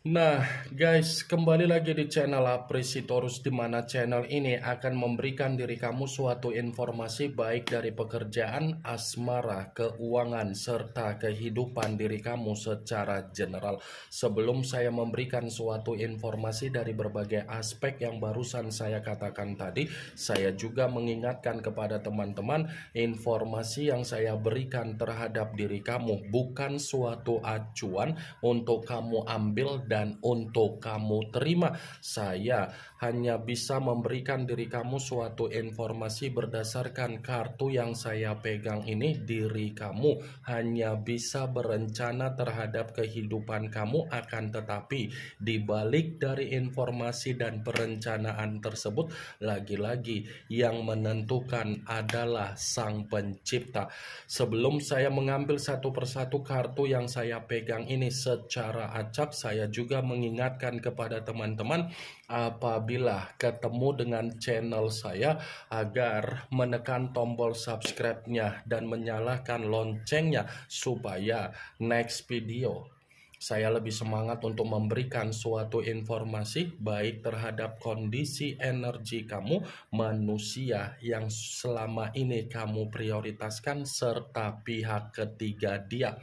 Nah, guys, kembali lagi di channel Apresitorus, di mana channel ini akan memberikan diri kamu suatu informasi baik dari pekerjaan, asmara, keuangan, serta kehidupan diri kamu secara general. Sebelum saya memberikan suatu informasi dari berbagai aspek yang barusan saya katakan tadi, saya juga mengingatkan kepada teman-teman, informasi yang saya berikan terhadap diri kamu bukan suatu acuan untuk kamu ambil dan untuk kamu terima. Saya hanya bisa memberikan diri kamu suatu informasi berdasarkan kartu yang saya pegang ini. Diri kamu hanya bisa berencana terhadap kehidupan kamu, akan tetapi di balik dari informasi dan perencanaan tersebut, lagi-lagi yang menentukan adalah Sang Pencipta. Sebelum saya mengambil satu persatu kartu yang saya pegang ini secara acak, saya juga mengingatkan kepada teman-teman apabila ketemu dengan channel saya agar menekan tombol subscribe-nya dan menyalakan loncengnya supaya next video saya lebih semangat untuk memberikan suatu informasi baik terhadap kondisi energi kamu, manusia yang selama ini kamu prioritaskan, serta pihak ketiga dia.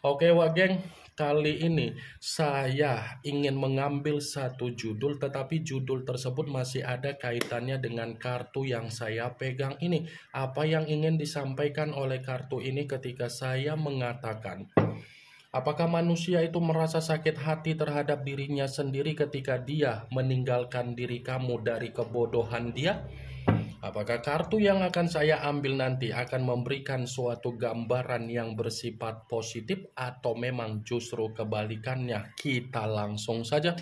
Oke wah geng, kali ini saya ingin mengambil satu judul, tetapi judul tersebut masih ada kaitannya dengan kartu yang saya pegang ini. Apa yang ingin disampaikan oleh kartu ini ketika saya mengatakan, apakah manusia itu merasa sakit hati terhadap dirinya sendiri ketika dia meninggalkan diri kamu dari kebodohan dia? Apakah kartu yang akan saya ambil nanti akan memberikan suatu gambaran yang bersifat positif atau memang justru kebalikannya? Kita langsung saja.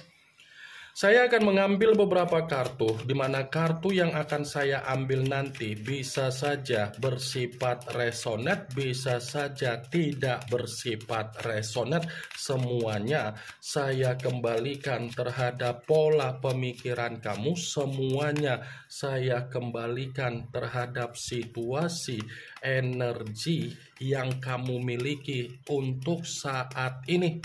Saya akan mengambil beberapa kartu, di mana kartu yang akan saya ambil nanti bisa saja bersifat resonate, bisa saja tidak bersifat resonate. Semuanya saya kembalikan terhadap pola pemikiran kamu, semuanya saya kembalikan terhadap situasi energi yang kamu miliki untuk saat ini.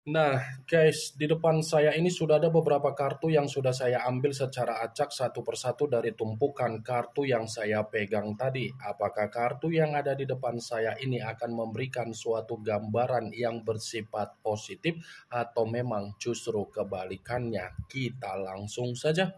Nah, guys, di depan saya ini sudah ada beberapa kartu yang sudah saya ambil secara acak satu persatu dari tumpukan kartu yang saya pegang tadi. Apakah kartu yang ada di depan saya ini akan memberikan suatu gambaran yang bersifat positif atau memang justru kebalikannya? Kita langsung saja.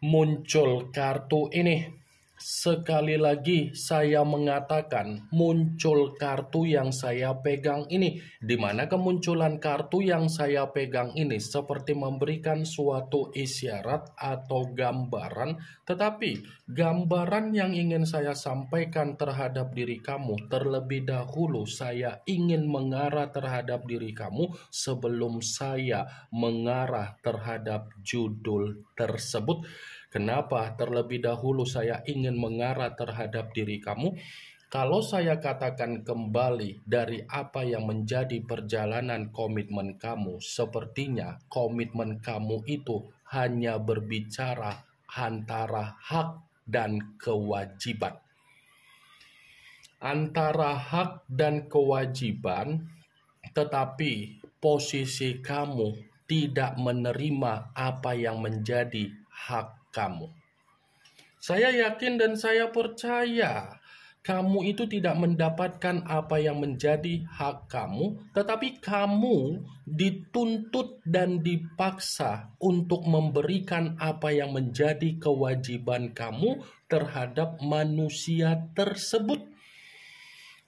Muncul kartu ini. Sekali lagi saya mengatakan muncul kartu yang saya pegang ini, di mana kemunculan kartu yang saya pegang ini seperti memberikan suatu isyarat atau gambaran, tetapi gambaran yang ingin saya sampaikan terhadap diri kamu terlebih dahulu saya ingin mengarah terhadap diri kamu sebelum saya mengarah terhadap judul tersebut. Kenapa terlebih dahulu saya ingin mengarah terhadap diri kamu? Kalau saya katakan kembali dari apa yang menjadi perjalanan komitmen kamu, sepertinya komitmen kamu itu hanya berbicara antara hak dan kewajiban. Antara hak dan kewajiban, tetapi posisi kamu tidak menerima apa yang menjadi hak kamu. Saya yakin dan saya percaya kamu itu tidak mendapatkan apa yang menjadi hak kamu, tetapi kamu dituntut dan dipaksa untuk memberikan apa yang menjadi kewajiban kamu terhadap manusia tersebut.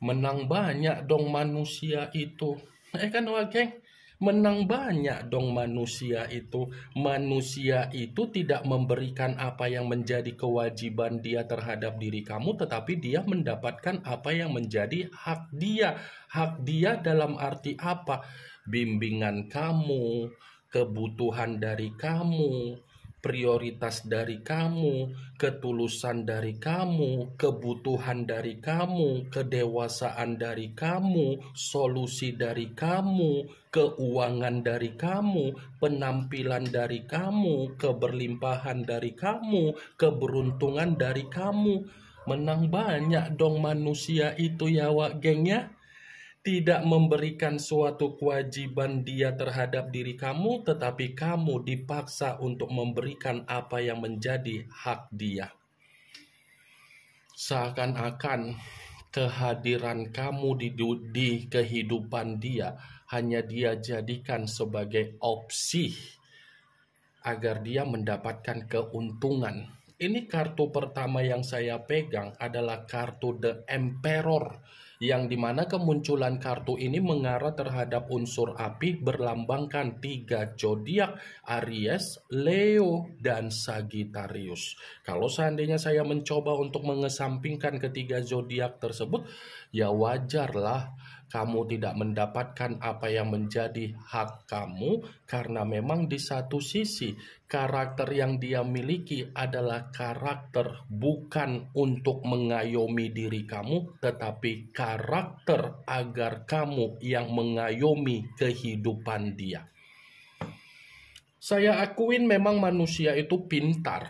Menang banyak dong manusia itu. Kan geng? Menang banyak dong manusia itu. Manusia itu tidak memberikan apa yang menjadi kewajiban dia terhadap diri kamu, tetapi dia mendapatkan apa yang menjadi hak dia. Hak dia dalam arti apa? Bimbingan kamu, kebutuhan dari kamu, prioritas dari kamu, ketulusan dari kamu, kebutuhan dari kamu, kedewasaan dari kamu, solusi dari kamu, keuangan dari kamu, penampilan dari kamu, keberlimpahan dari kamu, keberuntungan dari kamu. Menang banyak dong manusia itu ya wak geng ya. Tidak memberikan suatu kewajiban dia terhadap diri kamu, tetapi kamu dipaksa untuk memberikan apa yang menjadi hak dia. Seakan-akan kehadiran kamu di kehidupan dia hanya dia jadikan sebagai opsi agar dia mendapatkan keuntungan. Ini kartu pertama yang saya pegang adalah kartu The Emperor, yang dimana kemunculan kartu ini mengarah terhadap unsur api berlambangkan 3 zodiak, Aries, Leo, dan Sagittarius. Kalau seandainya saya mencoba untuk mengesampingkan ketiga zodiak tersebut, ya wajarlah kamu tidak mendapatkan apa yang menjadi hak kamu, karena memang di satu sisi karakter yang dia miliki adalah karakter bukan untuk mengayomi diri kamu, tetapi karakter agar kamu yang mengayomi kehidupan dia. Saya akuin memang manusia itu pintar.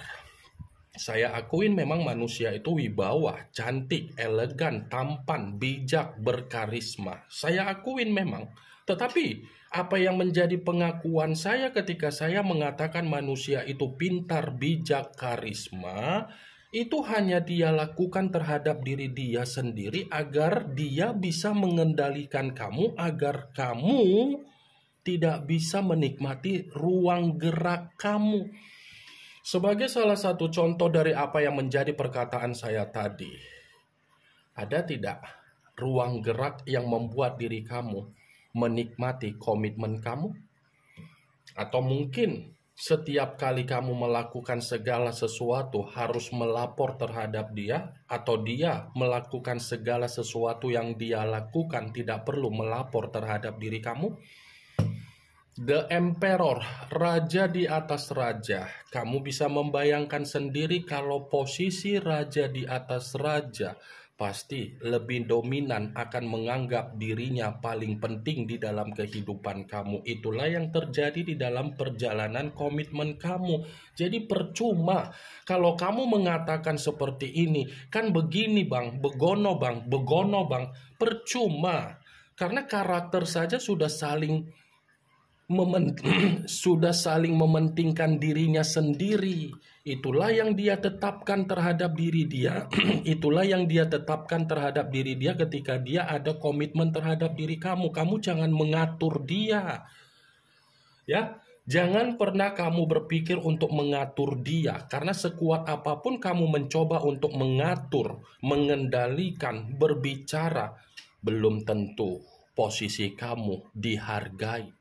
Saya akuin memang manusia itu wibawa, cantik, elegan, tampan, bijak, berkarisma. Saya akuin memang. Tetapi apa yang menjadi pengakuan saya ketika saya mengatakan manusia itu pintar, bijak, karisma, itu hanya dia lakukan terhadap diri dia sendiri agar dia bisa mengendalikan kamu, agar kamu tidak bisa menikmati ruang gerak kamu. Sebagai salah satu contoh dari apa yang menjadi perkataan saya tadi, ada tidak ruang gerak yang membuat diri kamu menikmati komitmen kamu? Atau mungkin setiap kali kamu melakukan segala sesuatu harus melapor terhadap dia, atau dia melakukan segala sesuatu yang dia lakukan tidak perlu melapor terhadap diri kamu? The Emperor, raja di atas raja. Kamu bisa membayangkan sendiri kalau posisi raja di atas raja pasti lebih dominan, akan menganggap dirinya paling penting di dalam kehidupan kamu. Itulah yang terjadi di dalam perjalanan komitmen kamu. Jadi percuma kalau kamu mengatakan seperti ini, kan begini bang, begono bang, percuma. Karena karakter saja sudah saling sudah saling mementingkan dirinya sendiri. Itulah yang dia tetapkan terhadap diri dia. Itulah yang dia tetapkan terhadap diri dia ketika dia ada komitmen terhadap diri kamu. Kamu jangan mengatur dia. Ya, jangan pernah kamu berpikir untuk mengatur dia, karena sekuat apapun kamu mencoba untuk mengatur, mengendalikan, berbicara, belum tentu posisi kamu dihargai.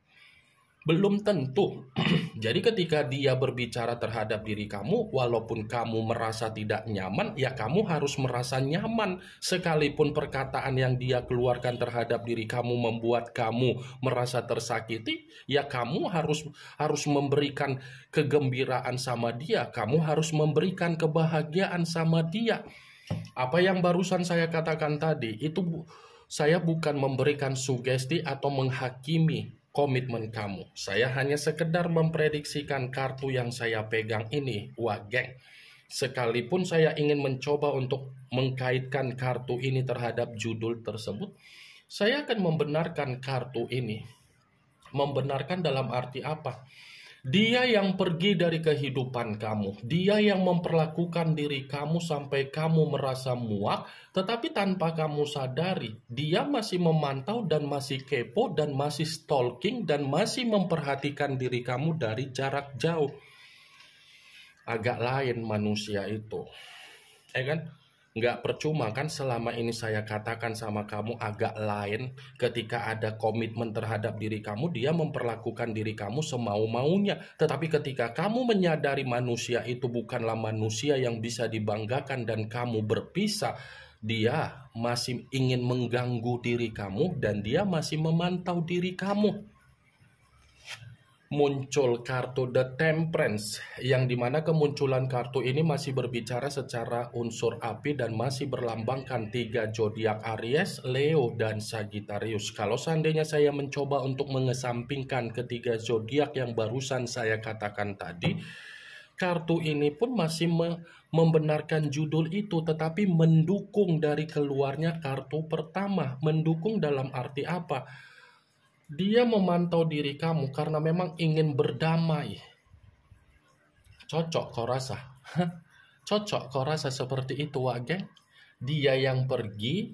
Belum tentu. Jadi ketika dia berbicara terhadap diri kamu, walaupun kamu merasa tidak nyaman, ya kamu harus merasa nyaman. Sekalipun perkataan yang dia keluarkan terhadap diri kamu membuat kamu merasa tersakiti, ya kamu harus memberikan kegembiraan sama dia. Kamu harus memberikan kebahagiaan sama dia. Apa yang barusan saya katakan tadi, itu saya bukan memberikan sugesti atau menghakimi komitmen kamu. Saya hanya sekedar memprediksikan kartu yang saya pegang ini, wah geng. Sekalipun saya ingin mencoba untuk mengkaitkan kartu ini terhadap judul tersebut, saya akan membenarkan kartu ini. Membenarkan dalam arti apa? Dia yang pergi dari kehidupan kamu, dia yang memperlakukan diri kamu sampai kamu merasa muak, tetapi tanpa kamu sadari, dia masih memantau dan masih kepo dan masih stalking dan masih memperhatikan diri kamu dari jarak jauh. Agak lain manusia itu, ya kan? Nggak percuma kan selama ini saya katakan sama kamu agak lain. Ketika ada komitmen terhadap diri kamu, dia memperlakukan diri kamu semau-maunya. Tetapi ketika kamu menyadari manusia itu bukanlah manusia yang bisa dibanggakan dan kamu berpisah, dia masih ingin mengganggu diri kamu dan dia masih memantau diri kamu. Muncul kartu The Temperance, yang dimana kemunculan kartu ini masih berbicara secara unsur api dan masih berlambangkan 3 zodiak Aries, Leo, dan Sagittarius. Kalau seandainya saya mencoba untuk mengesampingkan ketiga zodiak yang barusan saya katakan tadi, kartu ini pun masih membenarkan judul itu, tetapi mendukung dari keluarnya kartu pertama. Mendukung dalam arti apa? Dia memantau diri kamu karena memang ingin berdamai. Cocok kau rasa? Cocok kau rasa seperti itu, Wak Geng? Dia yang pergi,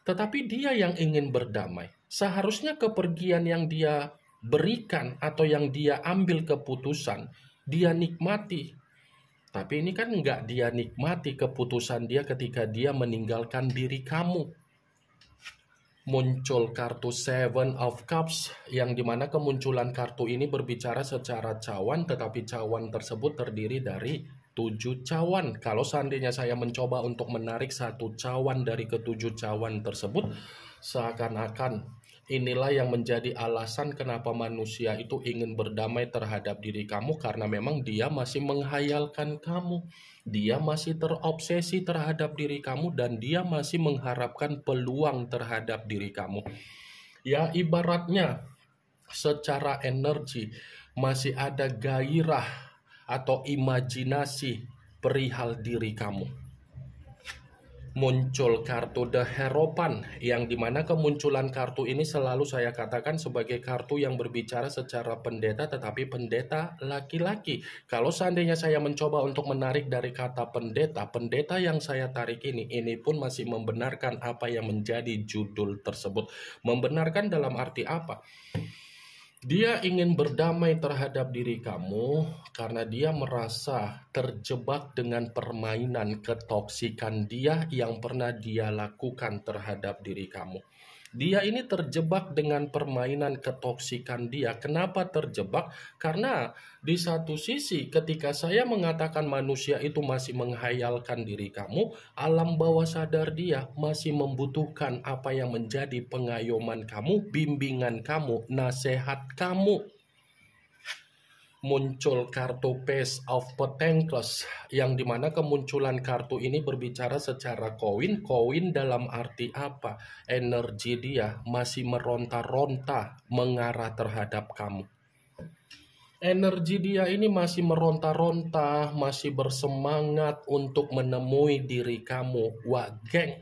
tetapi dia yang ingin berdamai. Seharusnya kepergian yang dia berikan atau yang dia ambil keputusan, dia nikmati. Tapi ini kan nggak dia nikmati keputusan dia ketika dia meninggalkan diri kamu. Muncul kartu Seven of Cups, yang dimana kemunculan kartu ini berbicara secara cawan, tetapi cawan tersebut terdiri dari 7 cawan. Kalau seandainya saya mencoba untuk menarik satu cawan dari ke-7 cawan tersebut, seakan-akan inilah yang menjadi alasan kenapa manusia itu ingin berdamai terhadap diri kamu, karena memang dia masih menghayalkan kamu. Dia masih terobsesi terhadap diri kamu dan dia masih mengharapkan peluang terhadap diri kamu. Ya, ibaratnya secara energi masih ada gairah atau imajinasi perihal diri kamu. Muncul kartu The Hierophant, yang dimana kemunculan kartu ini selalu saya katakan sebagai kartu yang berbicara secara pendeta, tetapi pendeta laki-laki. Kalau seandainya saya mencoba untuk menarik dari kata pendeta, pendeta yang saya tarik ini pun masih membenarkan apa yang menjadi judul tersebut. Membenarkan dalam arti apa? Dia ingin berdamai terhadap diri kamu karena dia merasa terjebak dengan permainan ketoksikan dia yang pernah dia lakukan terhadap diri kamu. Dia ini terjebak dengan permainan ketoksikan dia. Kenapa terjebak? Karena di satu sisi ketika saya mengatakan manusia itu masih menghayalkan diri kamu, alam bawah sadar dia masih membutuhkan apa yang menjadi pengayoman kamu, bimbingan kamu, nasihat kamu. Muncul kartu Page of Pentacles, yang dimana kemunculan kartu ini berbicara secara koin. Koin dalam arti apa? Energi dia masih meronta-ronta mengarah terhadap kamu. Energi dia ini masih meronta-ronta, masih bersemangat untuk menemui diri kamu. Wah, geng.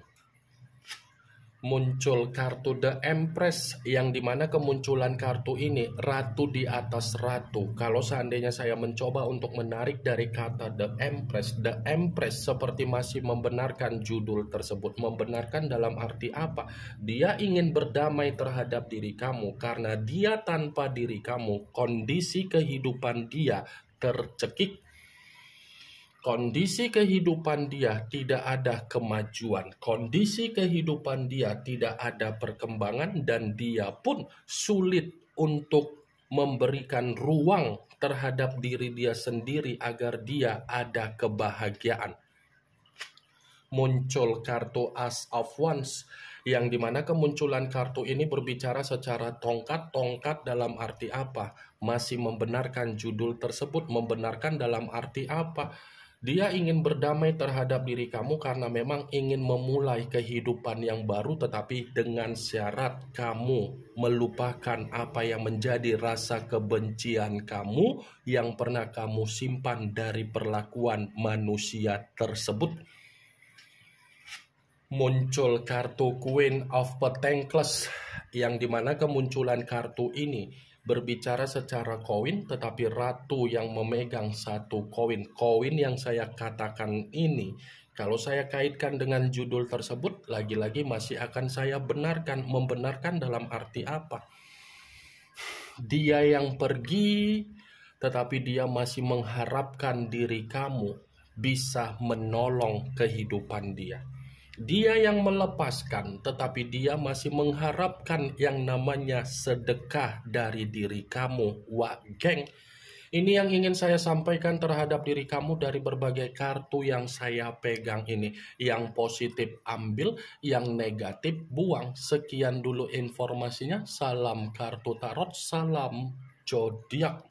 Muncul kartu The Empress, yang dimana kemunculan kartu ini ratu di atas ratu. Kalau seandainya saya mencoba untuk menarik dari kata The Empress seperti masih membenarkan judul tersebut. Membenarkan dalam arti apa? Dia ingin berdamai terhadap diri kamu karena dia tanpa diri kamu, kondisi kehidupan dia tercekik. Kondisi kehidupan dia tidak ada kemajuan, kondisi kehidupan dia tidak ada perkembangan, dan dia pun sulit untuk memberikan ruang terhadap diri dia sendiri agar dia ada kebahagiaan. Muncul kartu As of Wands, yang dimana kemunculan kartu ini berbicara secara tongkat. Tongkat dalam arti apa? Masih membenarkan judul tersebut. Membenarkan dalam arti apa? Dia ingin berdamai terhadap diri kamu karena memang ingin memulai kehidupan yang baru, tetapi dengan syarat kamu melupakan apa yang menjadi rasa kebencian kamu yang pernah kamu simpan dari perlakuan manusia tersebut. Muncul kartu Queen of Pentacles, yang dimana kemunculan kartu ini berbicara secara koin, tetapi ratu yang memegang satu koin. Koin yang saya katakan ini, kalau saya kaitkan dengan judul tersebut, lagi-lagi masih akan saya benarkan. Membenarkan dalam arti apa? Dia yang pergi, tetapi dia masih mengharapkan diri kamu bisa menolong kehidupan dia. Dia yang melepaskan, tetapi dia masih mengharapkan yang namanya sedekah dari diri kamu. Wah, geng, ini yang ingin saya sampaikan terhadap diri kamu dari berbagai kartu yang saya pegang ini. Yang positif ambil, yang negatif buang. Sekian dulu informasinya. Salam kartu tarot, salam zodiak.